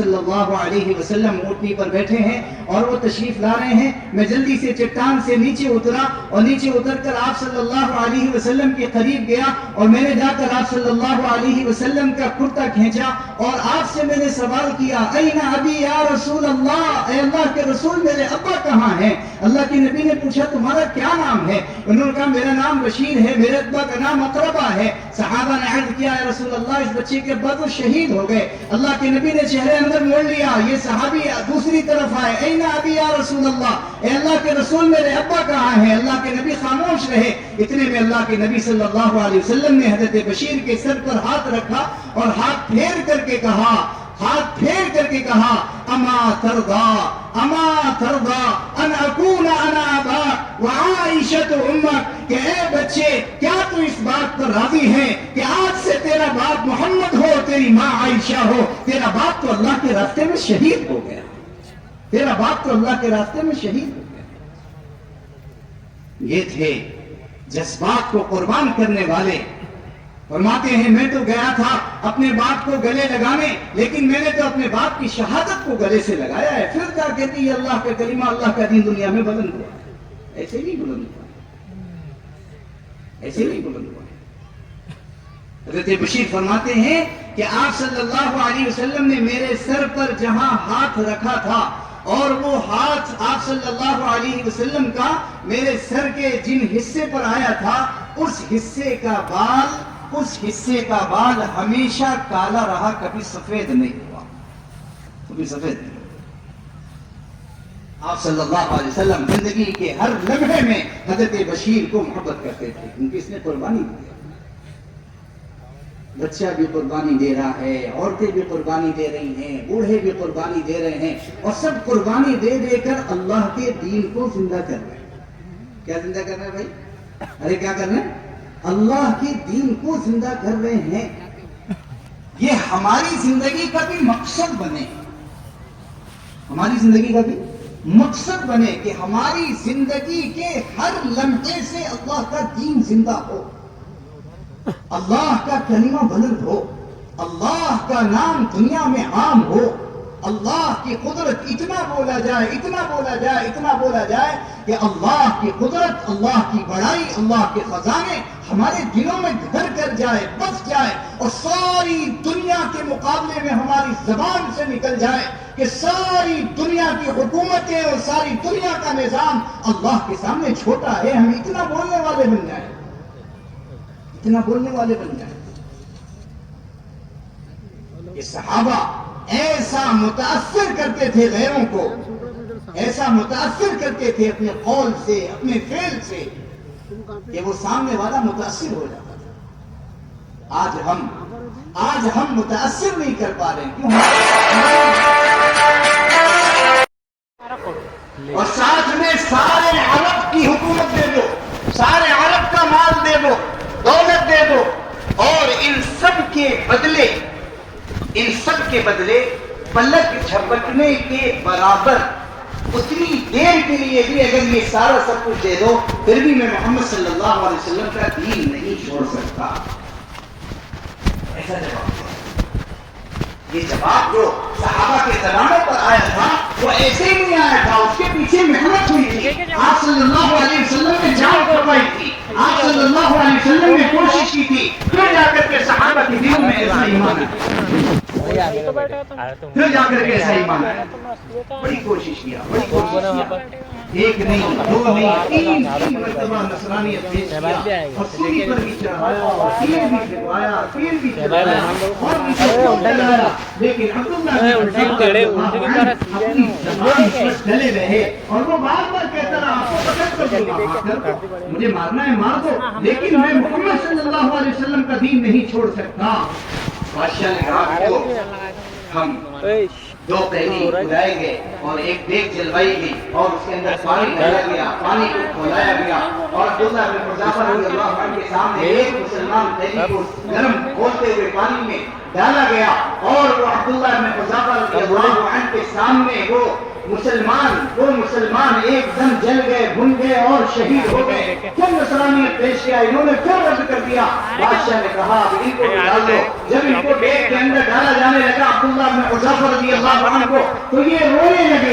صلی اللہ علیہ وسلم اونٹنی پر بیٹھے ہیں اور وہ تشریف لا رہے ہیں. میں جلدی سے چٹان سے نیچے اترا اور نیچے اتر کر آپ صلی اللہ علیہ وسلم کے قریب گیا اور میں نے جا کر آپ صلی اللہ علیہ وسلم کا کرتا کھینچا اور آپ سے میں نے سوال کیا این ابی یا رسول اللہ، اے اللہ کے رسول میرے ابا کہاں ہیں؟ اللہ کے نبی نے پوچھا تمہارا کیا نام ہے؟ انہوں نے کہا میرا نام بشیر ہے، میرے ابا کا نام اقربہ ہے. صحابہ نے عرض کیا یا رسول اللہ اس بچے کے ابا تو شہید ہو گئے. اللہ کے نبی نے چہرے اندر موڑ لیا، یہ صحابی دوسری طرف آئے، این ابی یا رسول اللہ، اے اللہ کے رسول میرے ابا کہاں ہیں؟ اللہ کے نبی خاموش رہے. اتنے میں اللہ کے نبی صلی اللہ علیہ وسلم نے حضرت بشیر کے سر پر ہاتھ رکھا اور ہاتھ پھیر کر کے کہا اما ترضا ان اکون انا اباک وعائشۃ امک، کہ اے بچے کیا تو اس بات پر راضی ہے کہ آج سے تیرا باپ محمد ہو، تیری ماں عائشہ ہو؟ تیرا باپ تو اللہ کے راستے میں شہید ہو گیا، تیرا باپ تو اللہ کے راستے میں شہید ہو گیا. یہ تھے جذبات کو قربان کرنے والے. فرماتے ہیں میں تو گیا تھا اپنے باپ کو گلے لگانے، لیکن میں نے تو اپنے باپ کی شہادت کو گلے سے لگایا ہے. پھر کیا کہتی ہے اللہ کا کلمہ، اللہ کا دین دنیا میں بلند ہوا. ایسے نہیں بلند ہوا، ایسے نہیں بلند ہوا. حضرت بشیر فرماتے ہیں کہ آپ صلی اللہ علیہ وسلم نے میرے سر پر جہاں ہاتھ رکھا تھا اور وہ ہاتھ آپ صلی اللہ علیہ وسلم کا میرے سر کے جن حصے پر آیا تھا، اس حصے کا بال ہمیشہ کالا رہا، کبھی سفید نہیں ہوا، کبھی سفید نہیں ہوا. آپ صلی اللہ علیہ وسلم زندگی کے ہر لمحے میں حضرت بشیر کو محبت کرتے تھے کیونکہ اس نے قربانی دی. بچہ بھی قربانی دے رہا ہے، عورتیں بھی قربانی دے رہی ہیں، بوڑھے بھی قربانی دے رہے ہیں، اور سب قربانی دے دے کر اللہ کے دین کو زندہ کر رہے ہیں. کیا زندہ کر رہے ہیں بھائی؟ ارے کیا کر رہے ہیں؟ اللہ کے دین کو زندہ کر رہے ہیں. یہ ہماری زندگی کا بھی مقصد بنے، ہماری زندگی کا بھی مقصد بنے کہ ہماری زندگی کے ہر لمحے سے اللہ کا دین زندہ ہو، اللہ کا کلمہ بلند ہو، اللہ کا نام دنیا میں عام ہو، اللہ کی قدرت اتنا بولا جائے، اتنا بولا جائے، اتنا بولا جائے کہ اللہ کی قدرت، اللہ کی بڑائی، اللہ کے خزانے ہمارے دلوں میں گھر کر جائے، بس جائے، اور ساری دنیا کے مقابلے میں ہماری زبان سے نکل جائے کہ ساری دنیا کی حکومتیں اور ساری دنیا کا نظام اللہ کے سامنے چھوٹا ہے. ہم اتنا بولنے والے بن جائیں، اتنا بولنے والے بن جائیں. یہ صحابہ ایسا متاثر کرتے تھے غیروں کو، ایسا متاثر کرتے تھے اپنے قول سے، اپنے فعل سے، کہ وہ سامنے والا متاثر ہو جاتا تھا. آج ہم متاثر نہیں کر پا رہے ہیں. کیوں؟ اور ساتھ میں سارے عرب کی حکومت دے دو، سارے عرب کا مال دے دو، دولت دے دو، اور ان سب کے بدلے پلک جھپکنے کے برابر اتنی دیر کے لیے بھی اگر یہ سارا سب کچھ دے دو پھر بھی میں محمد صلی اللہ علیہ وسلم کا دین نہیں چھوڑ سکتا. ایسا جواب، یہ جواب جو صحابہ کے زمانے پر آیا تھا وہ ایسے ہی نہیں آیا تھا، اس کے پیچھے محنت ہوئی تھی. آپ صلی اللہ علیہ وسلم نے جان قربانی تھی، آپ صلی اللہ علیہ وسلم نے کوشش کی تھی، پھر جا کر کے صحابہ کے دلوں میں ایسا ایمان آیا، پھر جا کر کے ایسا ایمان آیا. بڑی کوشش کیا، بڑی کوشش کیا، ایک نہیں، دو نہیں، تین مرتبہ نصرانیت پیش کیا، اور سولی پر بھی چڑھایا، تیر بھی پھروایا، تیر بھی پھروایا، اور بھی چڑھایا، لیکن عبداللہ اپنی زبان پر ڈلے رہے. اور وہ بار بار کہتا رہا آپ کو پکڑ کر دو، مجھے مارنا ہے مار دو، لیکن میں محمد صلی اللہ علیہ وسلم کا دین نہیں چھوڑ سکتا. بادشاہ نے کہا کو ہم دو پہلی اڑائے گئے اور ایک دیگ جلوائی گئی اور اس کے اندر پانی ڈالا گیا، پانی کو کھولایا گیا، اور عبداللہ بن حذافہ رضی اللہ عنہ کے سامنے ایک مسلمان پہلی کو گرم کھولتے ہوئے پانی میں ڈالا گیا، اور وہ عبداللہ بن حذافہ رضی اللہ عنہ کے سامنے سامنے وہ مسلمان ایک دم جل گئے، بھن گئے اور شہید ہو گئے. پھر نصرانیت پیش کیا، انہوں نے پھر رد کر دیا. بادشاہ نے کہا اب ان کو ڈال دو. جب ان کو بیگ کے اندر ڈالا جانے لگا عبداللہ بن حذافہ رضی اللہ عنہ کو، تو یہ رونے لگے.